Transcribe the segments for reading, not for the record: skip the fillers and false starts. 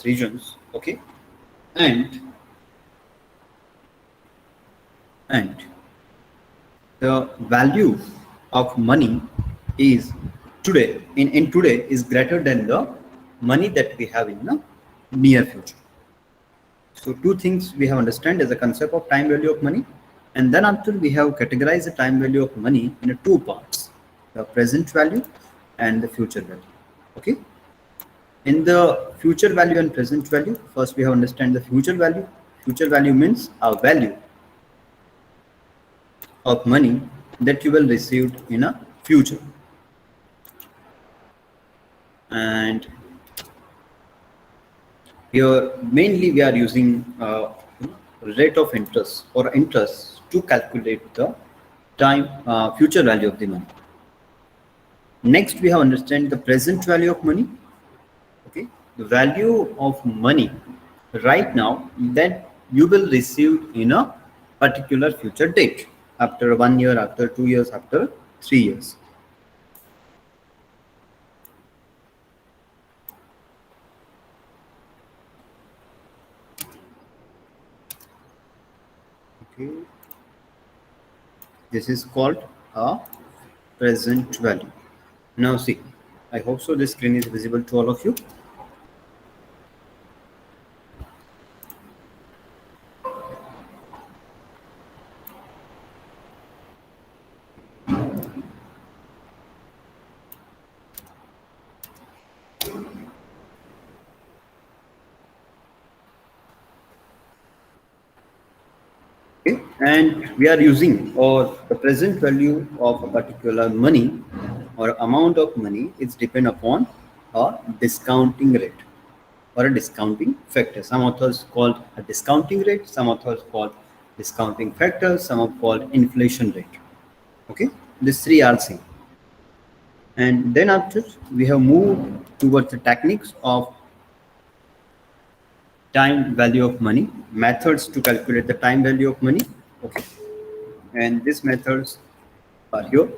various regions. Okay, and the value of money is today in today is greater than the money that we have in the near future. So two things we have understand as a concept of time value of money, and then after we have categorized the time value of money in two parts: the present value and the future value. Okay. In the future value and present value, first we have understand the future value. Future value means a value of money that you will receive in a future, and here mainly we are using rate of interest or interest to calculate the time future value of the money. Next we have understand the present value of money. Okay, the value of money right now that you will receive in a particular future date, after 1 year, after 2 years, after 3 years. Okay, this is called a present value. Now see, I hope so this screen is visible to all of you. Okay, and we are using or the present value of a particular money or amount of money is depend upon a discounting rate or a discounting factor. Some authors call a discounting rate, some authors call discounting factor, some are called inflation rate. Okay, these three are same. And then after we have moved towards the techniques of time value of money, methods to calculate the time value of money. Okay, and these methods are here,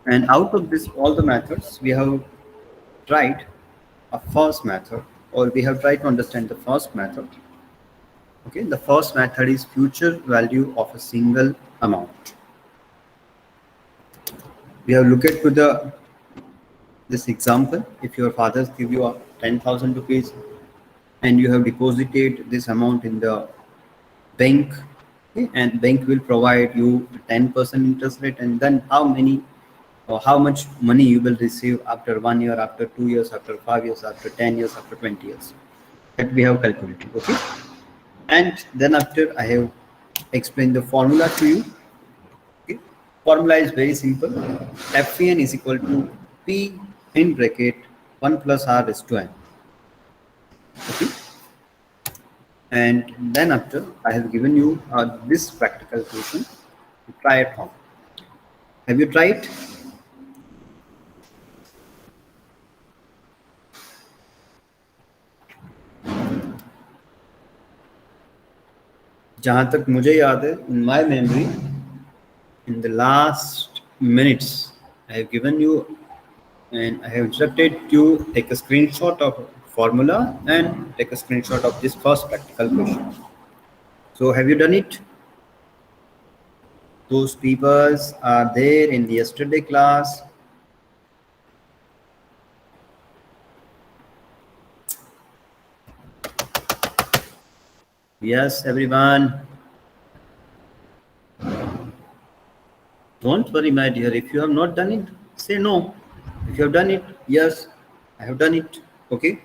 and out of this all the methods we have tried a first method, or we have tried to understand the first method. Okay, the first method is future value of a single amount. We have looked at to the this example. If your fathers give you a 10,000 rupees and you have deposited this amount in the bank, okay, and bank will provide you 10% interest rate, and then how many or how much money you will receive after 1 year, after 2 years, after 5 years, after 10 years, after 20 years, that we have calculated. Okay, and then after I have explained the formula to you. Okay, formula is very simple. FPN is equal to P in bracket 1 plus R is to N. Okay, and then after I have given you this practical question to try at home. Have you tried? जहाँ तक मुझे याद है, in my memory, in the last minutes, I have given you and I have instructed you take a screenshot of formula and take a screenshot of this first practical question. So have you done it? Those people are there in the yesterday class. Yes, everyone. Don't worry, my dear. If you have not done it, say no. If you have done it, yes, I have done it. Okay.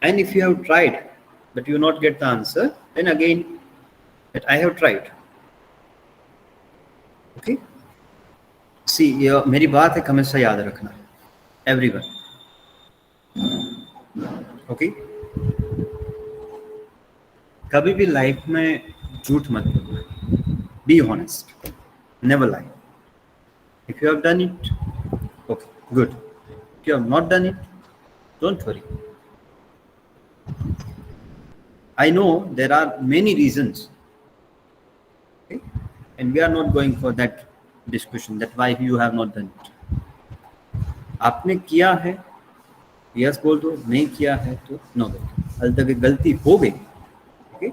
And if you have tried, but you not get the answer, then again, that I have tried. Okay. See, मेरी बात है हमेशा याद रखना. Everyone. Okay. कभी भी life में झूठ मत बोलना. Be honest. Never lie. If you have done it, okay, good. If you have not done it, don't worry. I know there are many reasons, okay? And we are not going for that discussion that why you have not done it. आपने किया है, yes बोल दो, नहीं किया है तो no बोल दो. अगर गलती हो गई, ओके,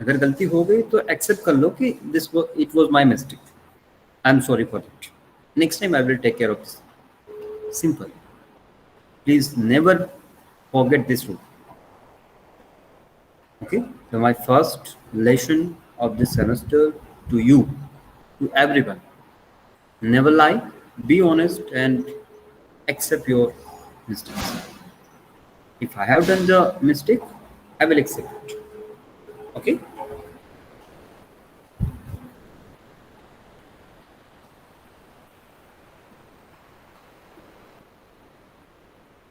अगर गलती हो गई तो एक्सेप्ट कर लो कि it was my mistake, I am sorry for that, next time I will take care of this. Simple. Please never forget this rule. Okay. So my first lesson of this semester to you, to everyone: never lie, be honest, and accept your mistakes. If I have done the mistake, I will accept it. Okay.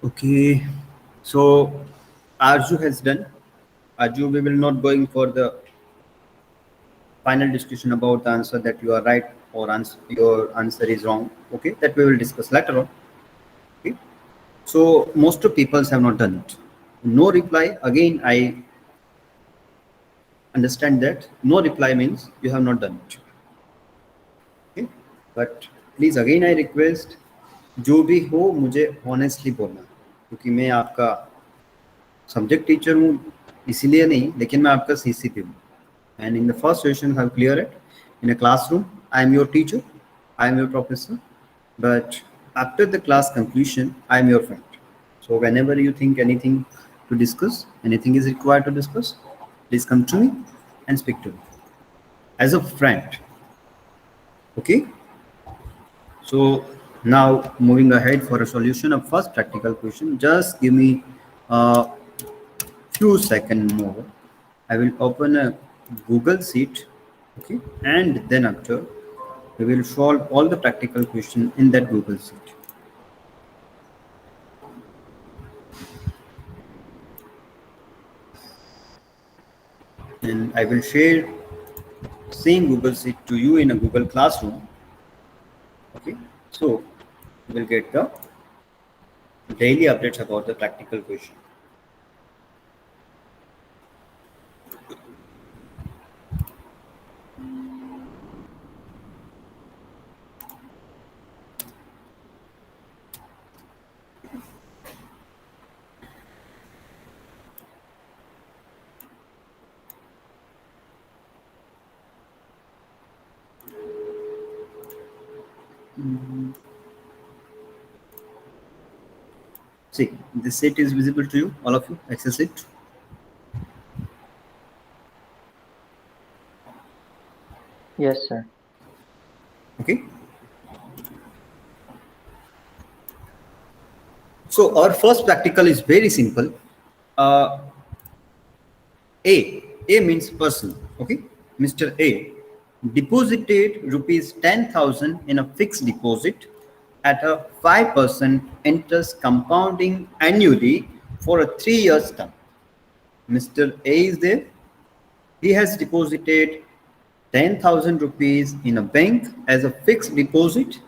Okay. So Arju has done. Arju, we will not going for the final discussion about the answer that you are right or your answer is wrong. Okay, that we will discuss later on. Okay, so most of people have not done it. No reply. Again, I understand that no reply means you have not done it. Okay, but please again I request, जो भी हो मुझे honestly बोलना, क्योंकि मैं आपका subject teacher हूँ इसीलिए नहीं, लेकिन मैं आपका सीसीपी हूँ. And in the first session, I have cleared it. In a classroom, I am your teacher, I am your professor. But after the class conclusion, I am your friend. So whenever you think anything to discuss, anything is required to discuss, please come to me and speak to me as a friend. Okay. So now moving ahead for a solution of first practical question. Just give me a few seconds more. I will open a Google Sheet, okay, and then after we will solve all the practical question in that Google Sheet. And I will share same Google Sheet to you in a Google Classroom. Okay, so you will get the daily updates about the practical question. See, this sheet is visible to you, all of you, access it. Yes, sir. Okay. So our first practical is very simple. A means person. Okay, Mr. A deposited rupees 10,000 in a fixed deposit at a 5% interest compounding annually for a 3 years term. Mr. A is there. He has deposited 10,000 rupees in a bank as a fixed deposit,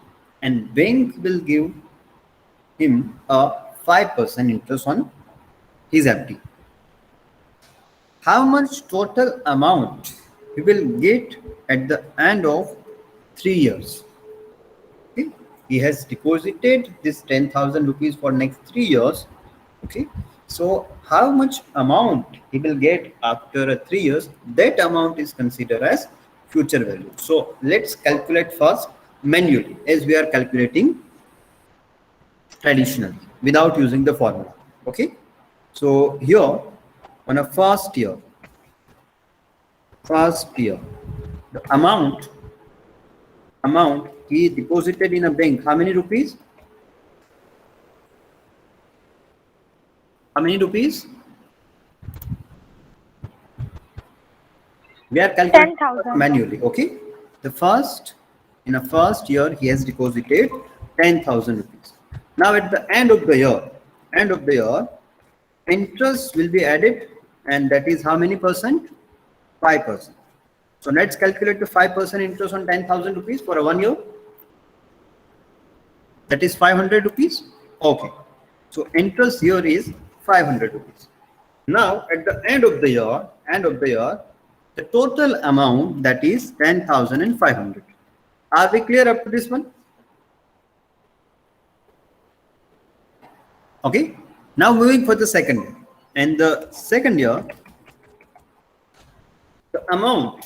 and bank will give him a 5% interest on his FD. How much total amount he will get at the end of 3 years? Okay. He has deposited this 10,000 rupees for next 3 years. Okay. So how much amount he will get after 3 years? That amount is considered as future value. So let's calculate first manually, as we are calculating traditionally without using the formula. Okay. So here on a first year, the amount he deposited in a bank, how many rupees? How many rupees? We are calculating 10,000. manually. Okay, in a first year he has deposited 10,000 rupees. Now at the end of the year, interest will be added, and that is how many percent? 5%. So let's calculate the 5% interest on 10,000 rupees for a 1 year. That is 500 rupees. Okay. So interest here is 500 rupees. Now at the end of the year, the total amount, that is 10,500. Are we clear up to this one? Okay. Now moving for the second year. And the second year, the amount,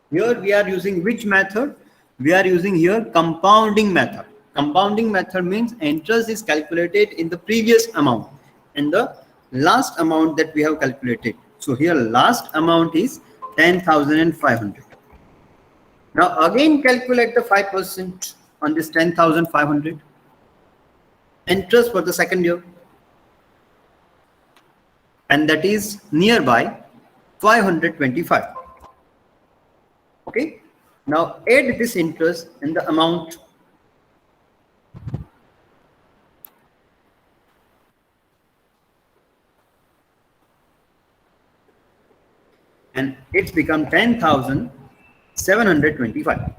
here we are using which method? We are using here compounding method. Compounding method means interest is calculated in the previous amount and the last amount that we have calculated. So here last amount is 10,500. Now again calculate the 5% on this 10,500. Interest for the second year, and that is nearby 525. Okay, now add this interest in the amount, and it's become 10,725.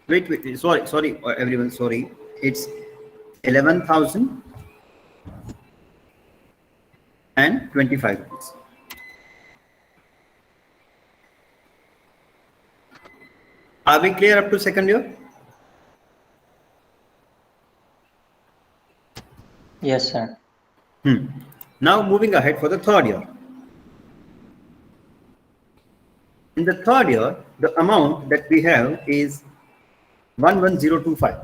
Wait, sorry, everyone, sorry. It's 11,025 rupees. Are we clear up to second year? Yes, sir. Now moving ahead for the third year. In the third year, the amount that we have is 11025.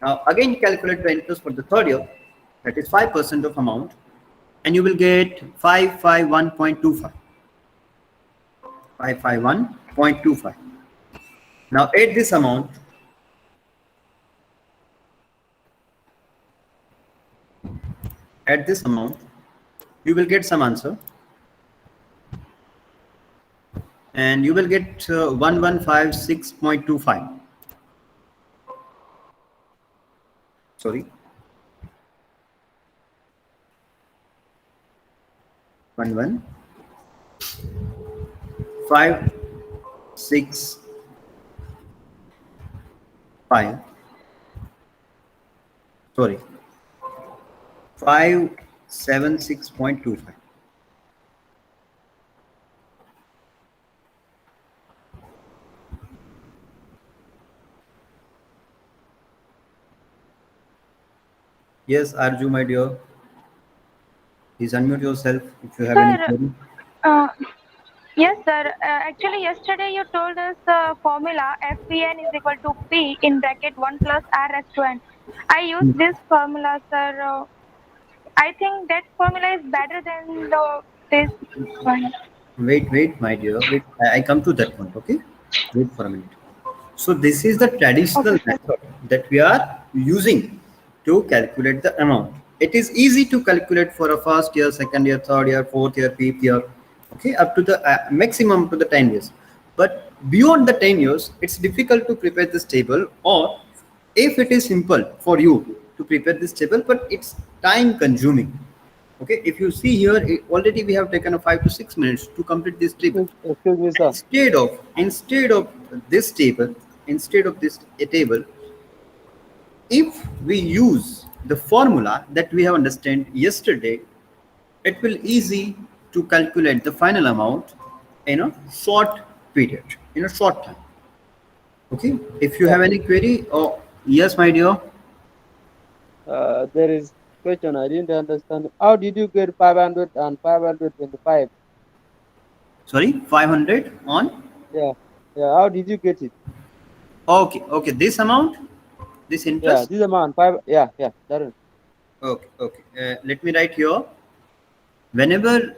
Now again calculate the interest for the third year, that is 5% of amount, and you will get 551.25. 551.25. Now add this amount, you will get some answer, and you will get 1156.25. Sorry, 1156.5. Sorry, 576.25. Yes, Arju, my dear. Please unmute yourself if you have any Sir, query. yes, sir. Actually, yesterday you told us the formula FPN is equal to P in bracket 1 plus R S to N. I use this formula, sir. I think that formula is better than this one. Wait, my dear. Wait, I come to that one. Okay, wait for a minute. So this is the traditional Okay, sir. method that we are using to calculate the amount. It is easy to calculate for a first year, second year, third year, fourth year, fifth year, okay, up to the maximum to the 10 years. But beyond the 10 years, it's difficult to prepare this table, or if it is simple for you to prepare this table, but it's time consuming. Okay, if you see here, already we have taken a 5 to 6 minutes to complete this table. Excuse me, sir. Instead of this table, if we use the formula that we have understand yesterday, it will easy to calculate the final amount in a short period, in a short time. Okay, if you have any query, or yes, my dear. There is question I didn't understand. How did you get 500 and 525? Sorry, 500 on. Yeah. How did you get it? Okay, this amount, this Yeah, interest. this amount 5. Yeah. That is. Okay. Let me write here. Whenever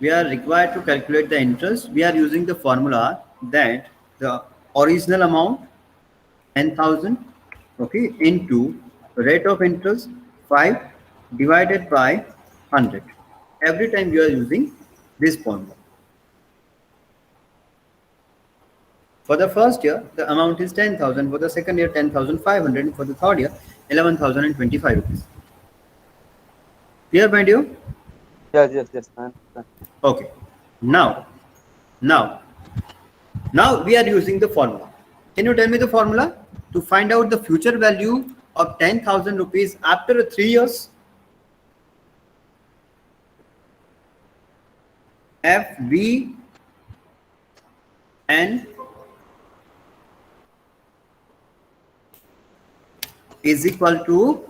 we are required to calculate the interest, we are using the formula that the original amount 10,000, okay, into rate of interest 5 divided by 100. Every time you are using this formula. For the first year, the amount is 10,000. For the second year, 10,500. For the third year, 11,025 rupees. Clear, my dear? Yes. I understand. Okay. Now we are using the formula. Can you tell me the formula to find out the future value of 10,000 rupees after 3 years? FV and is equal to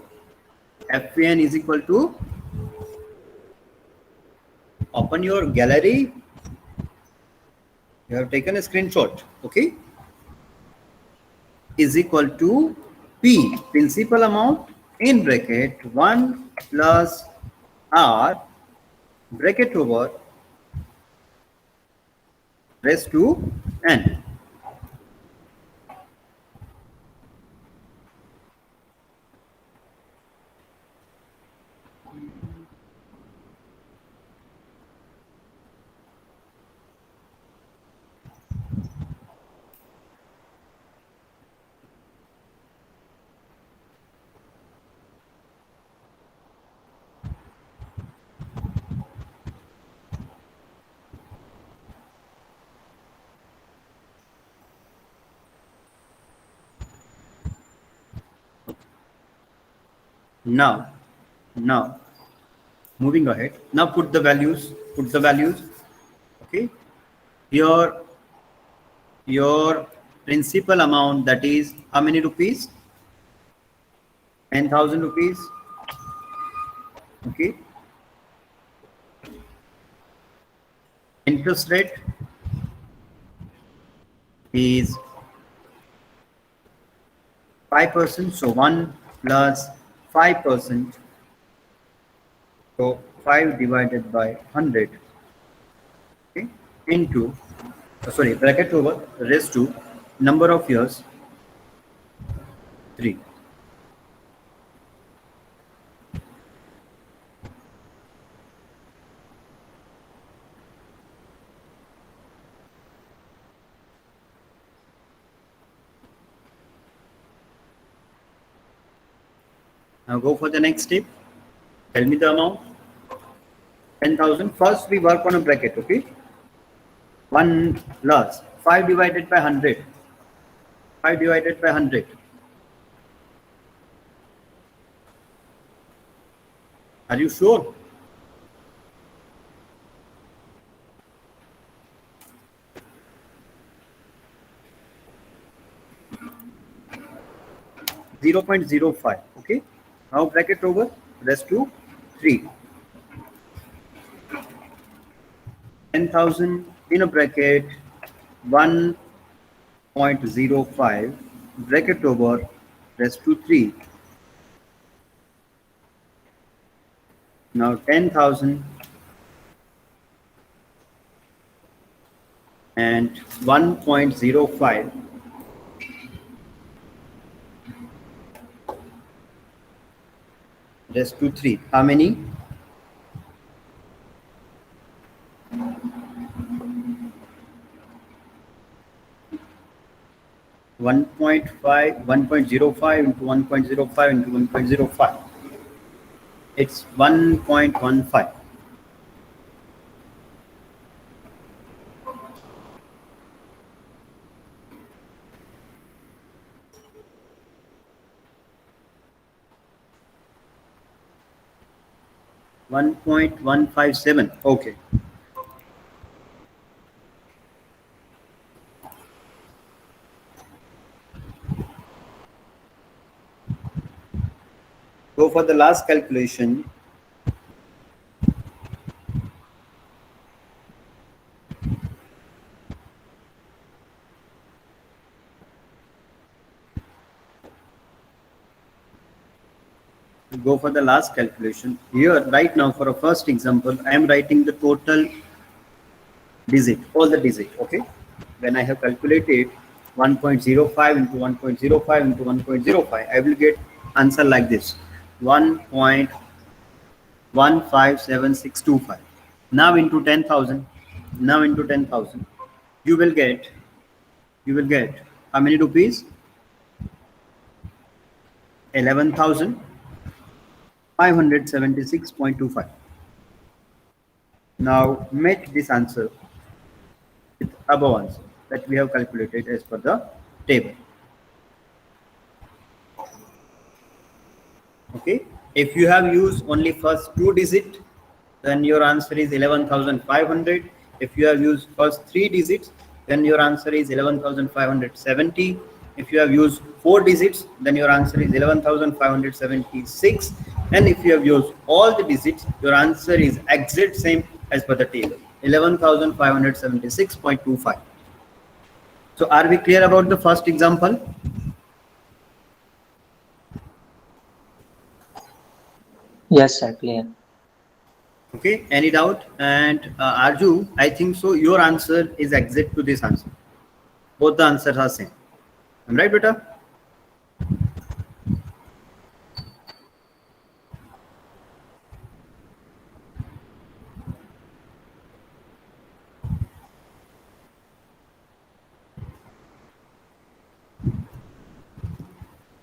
FVN is equal to, open your gallery. You have taken a screenshot, okay? Is equal to P, principal amount, in bracket 1 plus R bracket over raised to N. Now moving ahead. Now put the values. Okay. Your principal amount, that is how many rupees? 10,000 rupees. Okay. Interest rate is 5%. So 1 plus 5%. So 5 divided by 100. Okay. Into, sorry, bracket over raised to number of years 3. Now go for the next step. Tell me the amount. 10,000. First we work on a bracket, okay? 1 plus 5 divided by 100. 5 divided by 100. Are you sure? .05. Okay. Now bracket over raised to 3. 10,000 in a bracket 1.05 bracket over raised to 3. Now 10,000 and 1.05 raised to 3. How many? 1.05 into 1.05 into 1.05. It's 1.15. $1.157. Okay. Go for the last calculation. Go for the last calculation. Here, right now, for a first example, I am writing the total digit, all the digit. Okay. When I have calculated 1.05 into 1.05 into 1.05, I will get answer like this: 1.157625. Now into 10,000. Now into 10,000, you will get how many rupees? 11,576.25. Now make this answer with above answer that we have calculated as per the table. Okay. If you have used only first 2 digits, then your answer is 11,500. If you have used first 3 digits, then your answer is 11,570. If you have used 4 digits, then your answer is 11,576. And if you have used all the digits, your answer is exact same as per the table, 11,576.25. So are we clear about the first example? Yes, sir. Clear. Okay, any doubt? And Arju, I think so your answer is exact to this answer. Both the answers are same. Am I right, beta?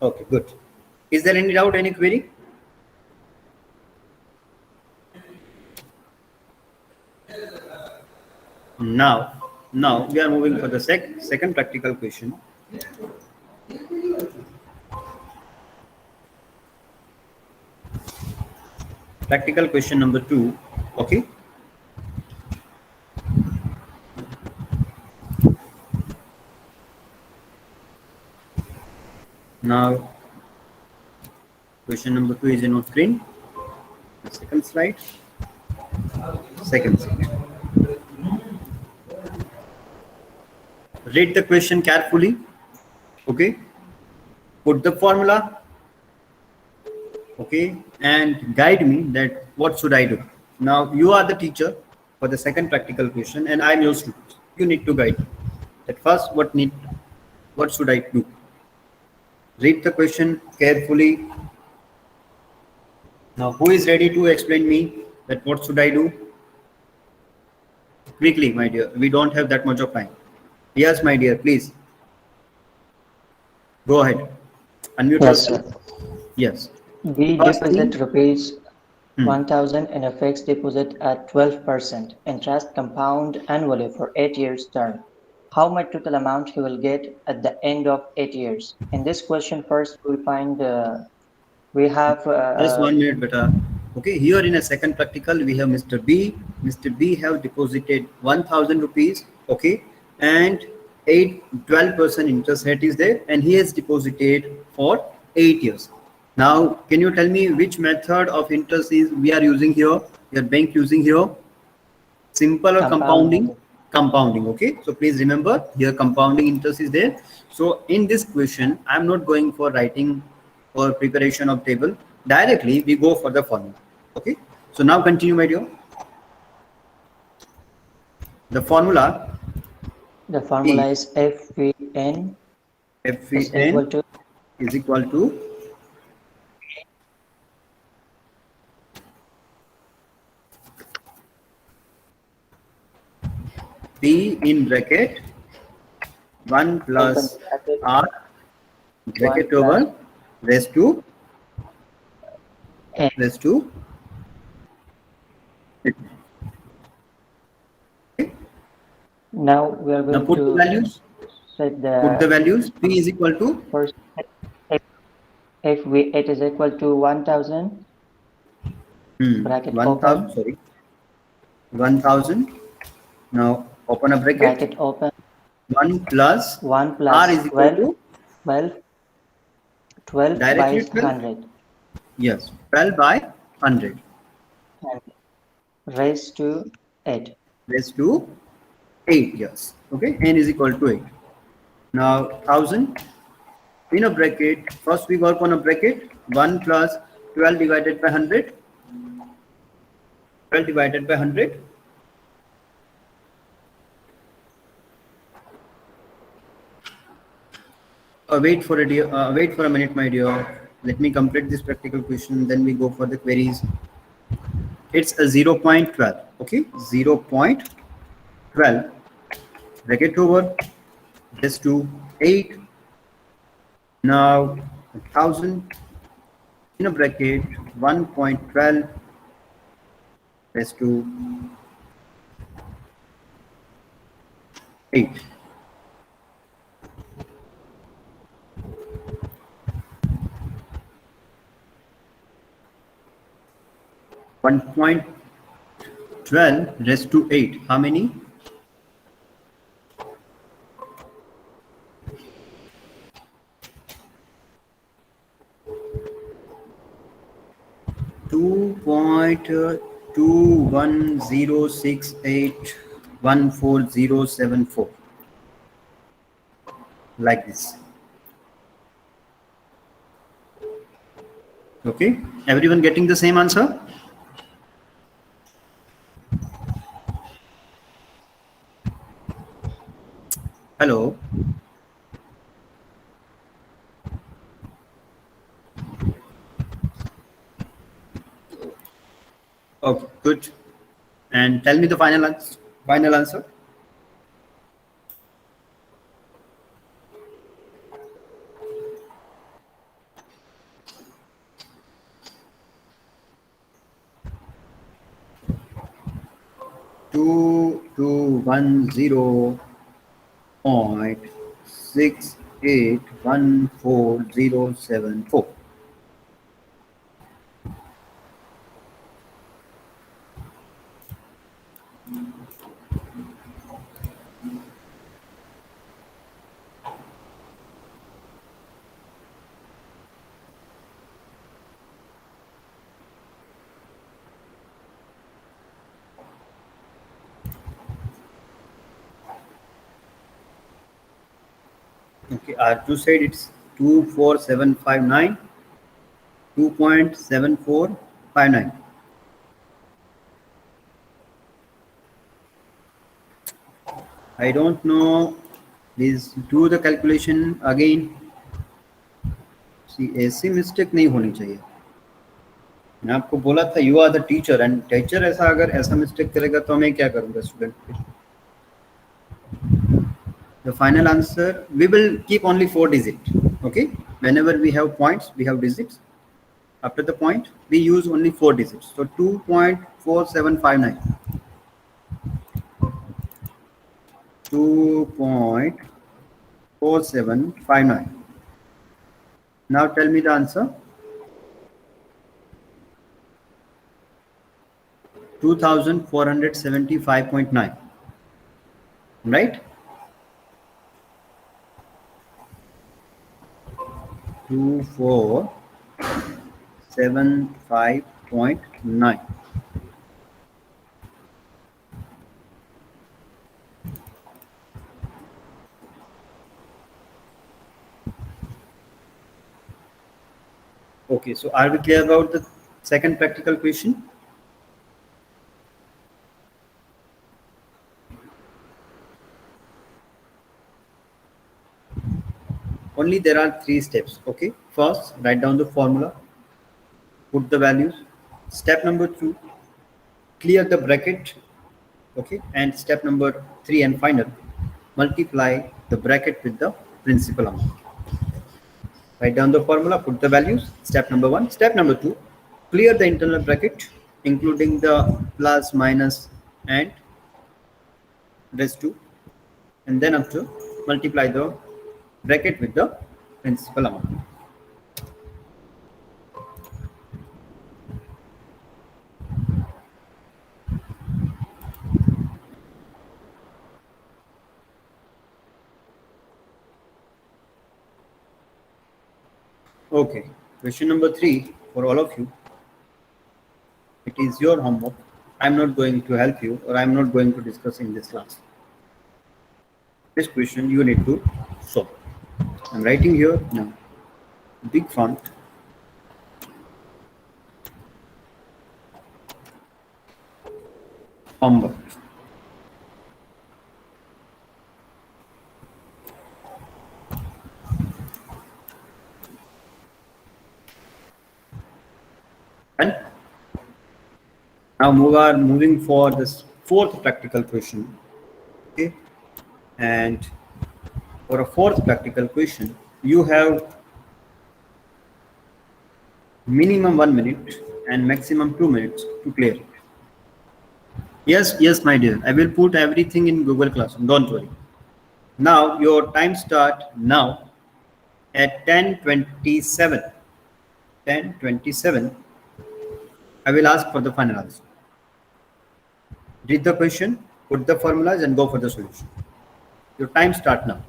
Okay, good. Is there any doubt, any query? Now we are moving for the second practical question. Practical question number 2. Okay. Now, question number 2 is on screen. The second slide. Second slide. Read the question carefully. Okay. Put the formula. Okay. And guide me that what should I do. Now, you are the teacher for the second practical question, and I'm your student. You need to guide me. At first, what should I do? Read the question carefully. Now, who is ready to explain me that what should I do? Quickly, my dear. We don't have that much of time. Yes, my dear, please. Go ahead. Unmute Yes, yourself. sir. Yes. We First deposit thing- rupees 1,000 in a fixed deposit at 12% interest compound annually for 8 years term. How much total amount he will get at the end of 8 years? In this question, first we find we have Just 1 minute, beta. Okay, here in a second practical, we have Mr. B. Mr. B have deposited 1,000 rupees. Okay, and 12% interest rate is there, and he has deposited for 8 years. Now, can you tell me which method of interest is we are using here? Your bank using here? Simple or compounding? Compounding. Okay, so please remember here compounding interest is there. So in this question, I'm not going for writing or preparation of table. Directly we go for the formula. Okay, so now continue, my dear. The formula is FVN is equal to is equal to P in bracket 1 plus R bracket over raised to N. Now we are Now going put the to values. set Put the values. P is equal to first it is equal to 1,000 bracket 1,000. open. Sorry, 1,000. Now open a Bracket open. 1 plus 1 plus R is equal to 12 by directly 12? 100. Yes, 12 by 100 raised to 8. raised to 8. Yes. Okay, n is equal to 8. Now 1,000 in a bracket. First we work on a bracket. 1 plus 12 divided by 100. 12 divided by 100. Wait for a minute, my dear. Let me complete this practical question. Then we go for the queries. It's a 0.12. Okay, 0.12 bracket over just to 8. Now 1,000 in a bracket 1.12 raised to 8. One point 12 raised to 8. How many? 2.2106814074, like this. Okay, everyone getting the same answer? Hello. Okay, good. And tell me the final answer. Final answer. Two one zero point 68140074. Okay, R2 said it's 24759, 2.7459. I don't know. Please do the calculation again. See, ऐसी mistake नहीं होनी चाहिए. मैं आपको बोला था you are the teacher, and teacher ऐसा अगर ऐसा मिस्टेक करेगा तो मैं क्या करूँगा स्टूडेंट पे. The final answer, we will keep only 4 digits. Okay, whenever we have points, we have digits. After the point, we use only 4 digits. So 2.4759, 2.4759. Now tell me the answer. 2475.9, right? 2475.9. Okay, so are we clear about the second practical question? Only there are 3 steps. Okay, first write down the formula, put the values. Step number 2, clear the bracket. Okay, and step number 3 and final, multiply the bracket with the principal amount. Write down the formula, put the values. Step number 1. Step number 2, clear the internal bracket including the plus, minus and rest 2, and then after multiply the bracket with the principal amount. Okay, question number 3 for all of you. It is your homework. I'm not going to help you, or I'm not going to discuss in this class. This question you need to solve. I'm writing here now, big font. Homework. And now moving for this 4th practical question. Okay, and for a 4th practical question, you have minimum 1 minute and maximum 2 minutes to clear it. Yes, my dear. I will put everything in Google Classroom. Don't worry. Now your time start now at 10:27. 10:27. I will ask for the final answer. Read the question, put the formulas, and go for the solution. Your time start now.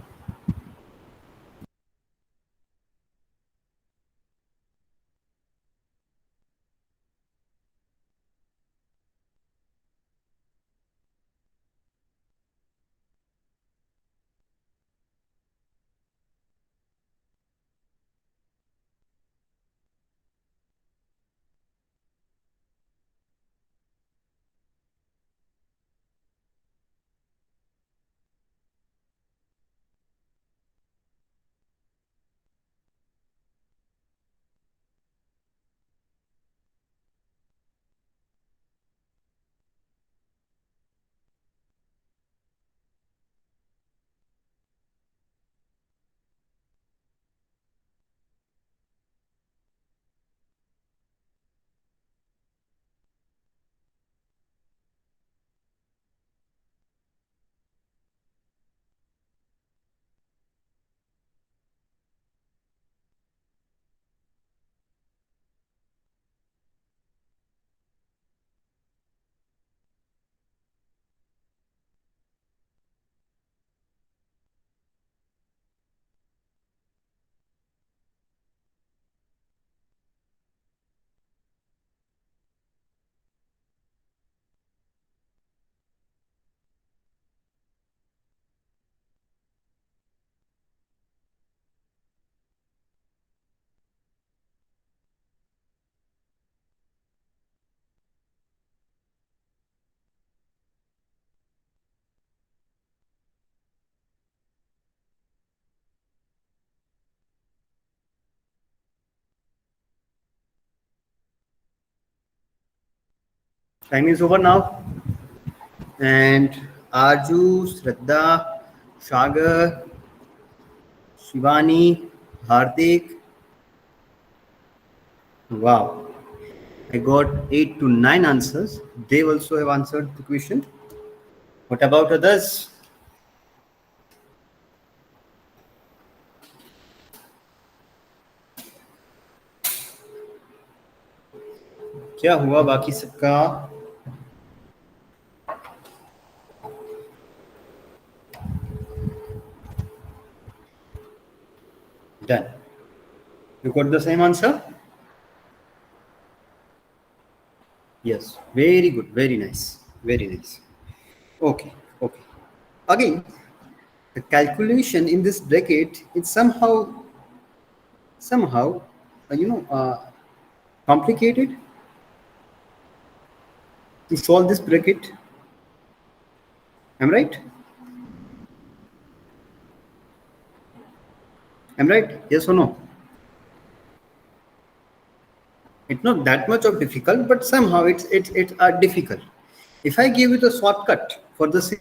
Time is over now. And Arju, Shraddha, Shagar, Shivani, Hardik. Wow. I got 8 to 9 answers. They also have answered the question. What about others? क्या हुआ बाकी सबका? Done. You got the same answer? Yes. Very good. Very nice. Very nice. Okay. Okay. Again, the calculation in this bracket is somehow complicated to solve this bracket. Am I right? Am I right? Yes or no? It's not that much of difficult, but somehow it's difficult. If I give you the shortcut for the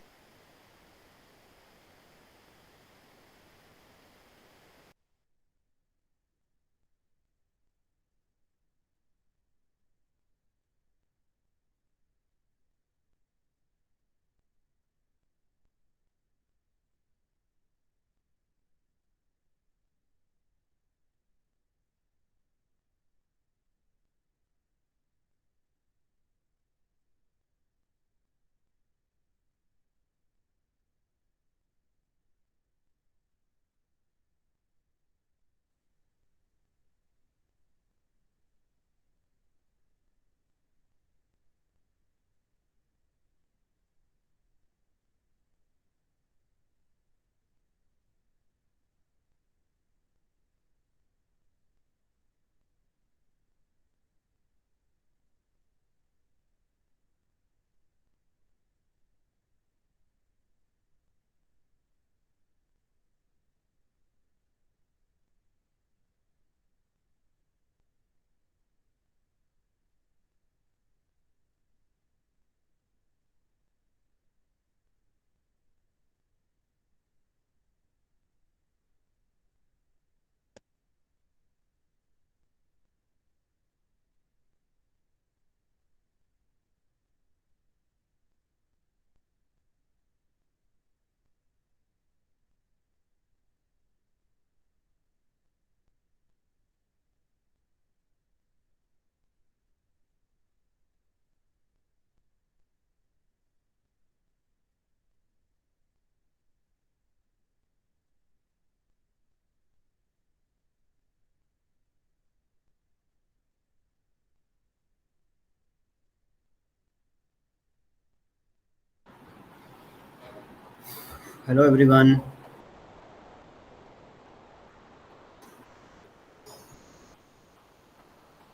Hello everyone.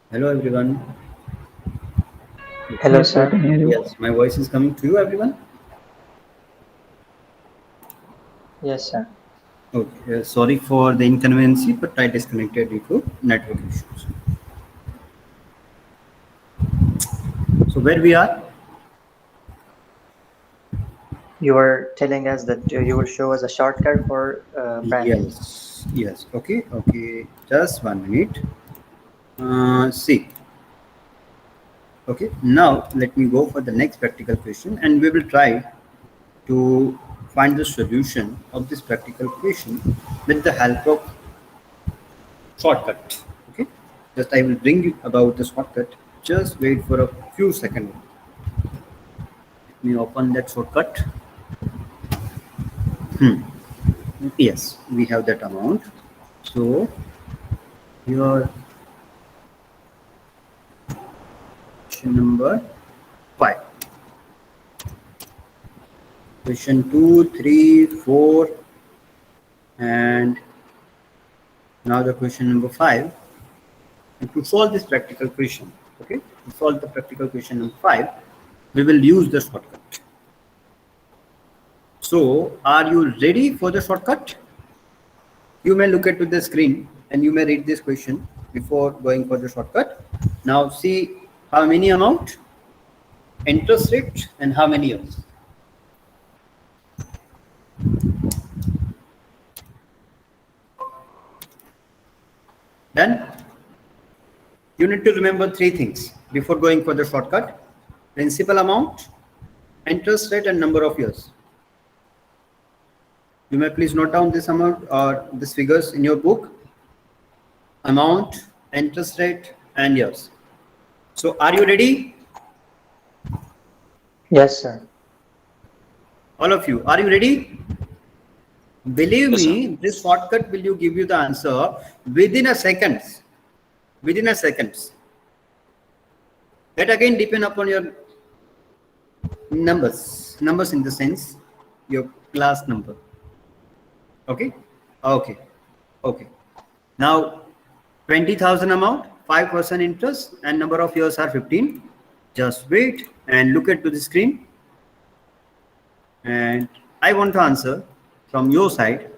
Hello everyone. Hello, Yes, sir. sir. Can hear you. Yes, my voice is coming to you, everyone. Yes, sir. Okay. Sorry for the inconvenience, but I disconnected due to network issues. So where we are? You were telling us that you will show us a shortcut for bracket. Yes. Yes. Okay. Okay. Just 1 minute. See. Okay. Now let me go for the next practical question, and we will try to find the solution of this practical question with the help of shortcut. Okay. Just I will bring you about the shortcut. Just wait for a few seconds. Let me open that shortcut. Yes, we have that amount. So your question number 5. Question 2, 3, 4, and now the question number 5. And to solve this practical question, okay, to solve the practical question number 5, we will use the shortcut. So, are you ready for the shortcut? You may look at the screen and you may read this question before going for the shortcut. Now, see how many amount? interest rate, and how many years? Then you need to remember three things before going for the shortcut: principal amount, interest rate, and number of years. You may please note down this amount or these figures in your book: amount, interest rate, and years. So are you ready? Yes, sir. All of you, are you ready? Believe Yes, me, this shortcut will give you the answer within a second. Within a second. That again depend upon your numbers. Numbers in the sense your class number. Okay? Okay. Okay. Now 20,000 amount, 5% interest, and number of years are 15. Just wait and look at to the screen. And I want to answer from your side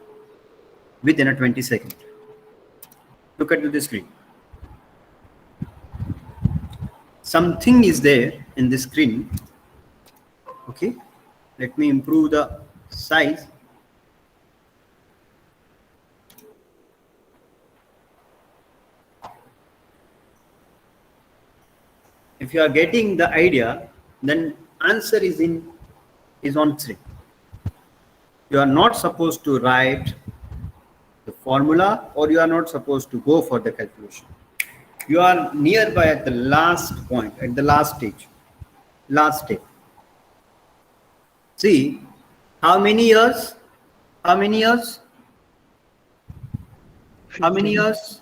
within a 20 seconds. Look at the screen. Something is there in the screen. Okay, let me improve the size. If you are getting the idea, then answer is on screen. You are not supposed to write the formula, or you are not supposed to go for the calculation. You are nearby at the last point, at the last stage, last step. See, how many years? How many years? How many years?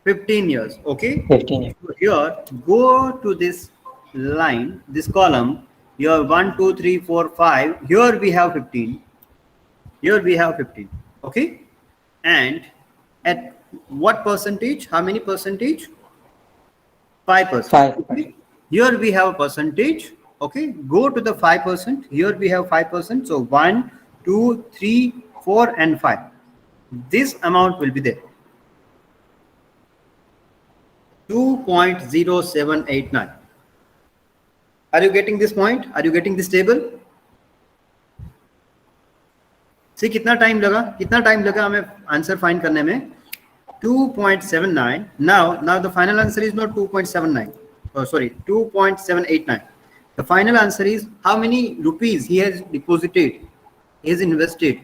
15 years. Okay. 15 years. So here, go to this line, this column. Here 1, 2, 3, 4, 5. Here we have 15. Here we have 15. Okay. And at what percentage? How many percentage? 5%. 5%. Okay. Here we have a percentage. Okay. Go to the 5%. Here we have 5%. So 1, 2, 3, 4, and 5. This amount will be there. 2.0789. Are you getting this point? Are you getting this table? See, कितना time लगा हमें answer find करने में? 2.79. Now the final answer is not 2.79. Oh, sorry, 2.789. The final answer is how many rupees he has deposited, he has invested.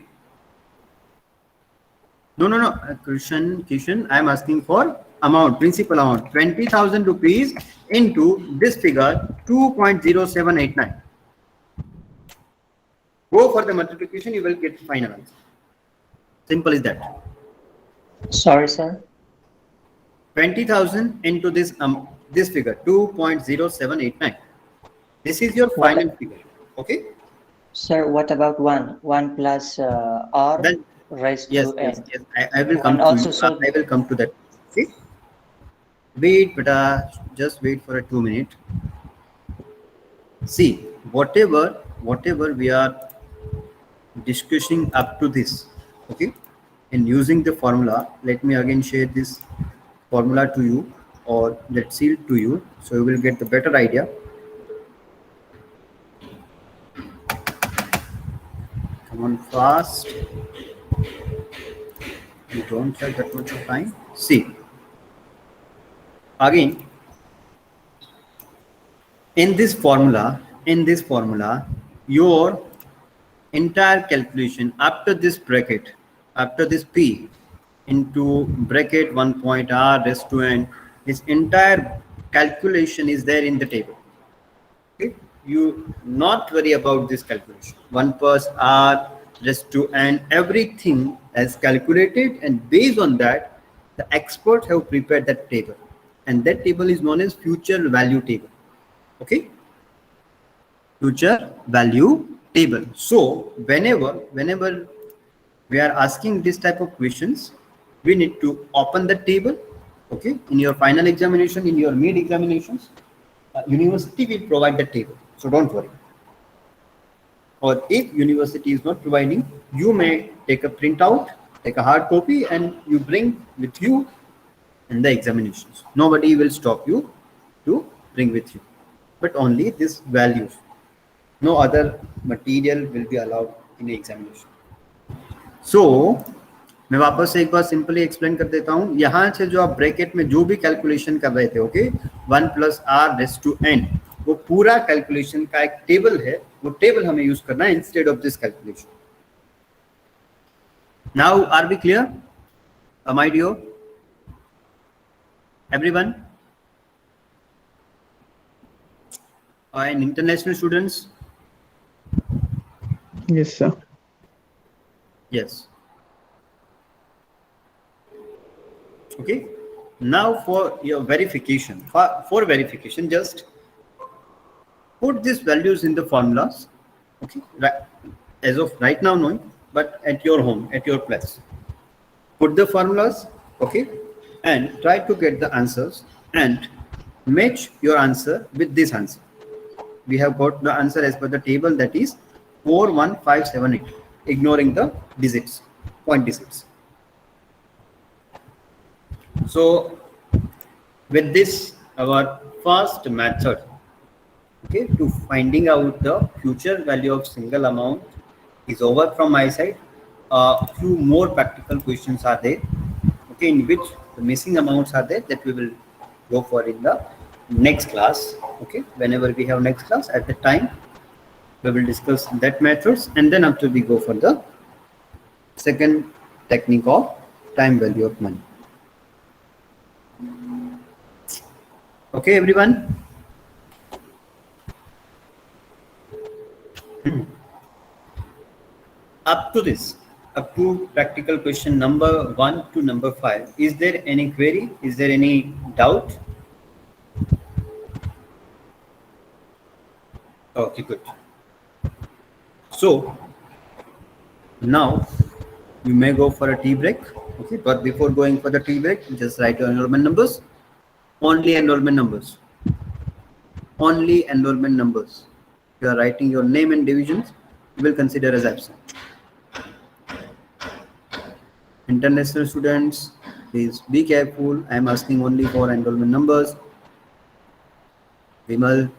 No, Kishan, I am asking for amount, principal amount, 20,000 rupees into this figure, 2.0789. Go for the multiplication, you will get the final answer. Simple as that. Sorry, sir. 20,000 into this figure, 2.0789. This is your final figure. Okay. Sir, what about 1? 1 plus r Then raised yes, to n. yes. I will come And to also you. solve- I will come to that. See. Wait, but just wait for a 2 minute. See, whatever we are discussing up to this, okay, and using the formula, let me again share this formula to you, or let's see it to you, so you will get the better idea. Come on fast. You don't have that much of time. See, again, in this formula, your entire calculation after this bracket, after this p into bracket 1 point r raised to n, this entire calculation is there in the table. Okay, you not worry about this calculation. 1 plus r raised to n, everything is calculated, and based on that, the experts have prepared that table, and that table is known as future value table. Okay, future value table. So whenever we are asking this type of questions, we need to open the table. Okay, in your final examination, in your mid examinations, university will provide the table, so don't worry. Or if university is not providing, you may take a printout, take a hard copy, and you bring with you in the examinations. Nobody will stop you to bring with you. but only this values. No other material will be allowed in examination. So मैं वापस से एक बार simply explain कर देता हूं. यहां से जो आप ब्रैकेट में जो भी कैलकुलेशन कर रहे थे, ओके, 1 + r⁻n, वो पूरा कैलकुलेशन का एक टेबल है, वो टेबल हमें यूज करना है instead of this calculation. Now are we clear, my dear everyone? And international students? Yes, sir. Yes. Okay. Now for your verification, for verification, just put these values in the formulas. Okay. Right. As of right now, no, but at your home, at your place, put the formulas. Okay. And try to get the answers and match your answer with this answer. We have got the answer as per the table, that is 41578, ignoring the digits, point digits. So with this, our first method, okay, to finding out the future value of single amount is over from my side. A few more practical questions are there, okay, in which the missing amounts are there, that we will go for in the next class. Okay, whenever we have next class, at the time we will discuss that methods, and then after we go for the second technique of time value of money. Okay, everyone. Up to this, up to practical question number 1 to number 5, is there any query? Is there any doubt? Okay, good. So now you may go for a tea break. Okay, but before going for the tea break, just write your enrollment numbers. Only enrollment numbers. Only enrollment numbers. You are writing your name and divisions, you will consider as absent. International students, please be careful. I am asking only for enrollment numbers. Vimal,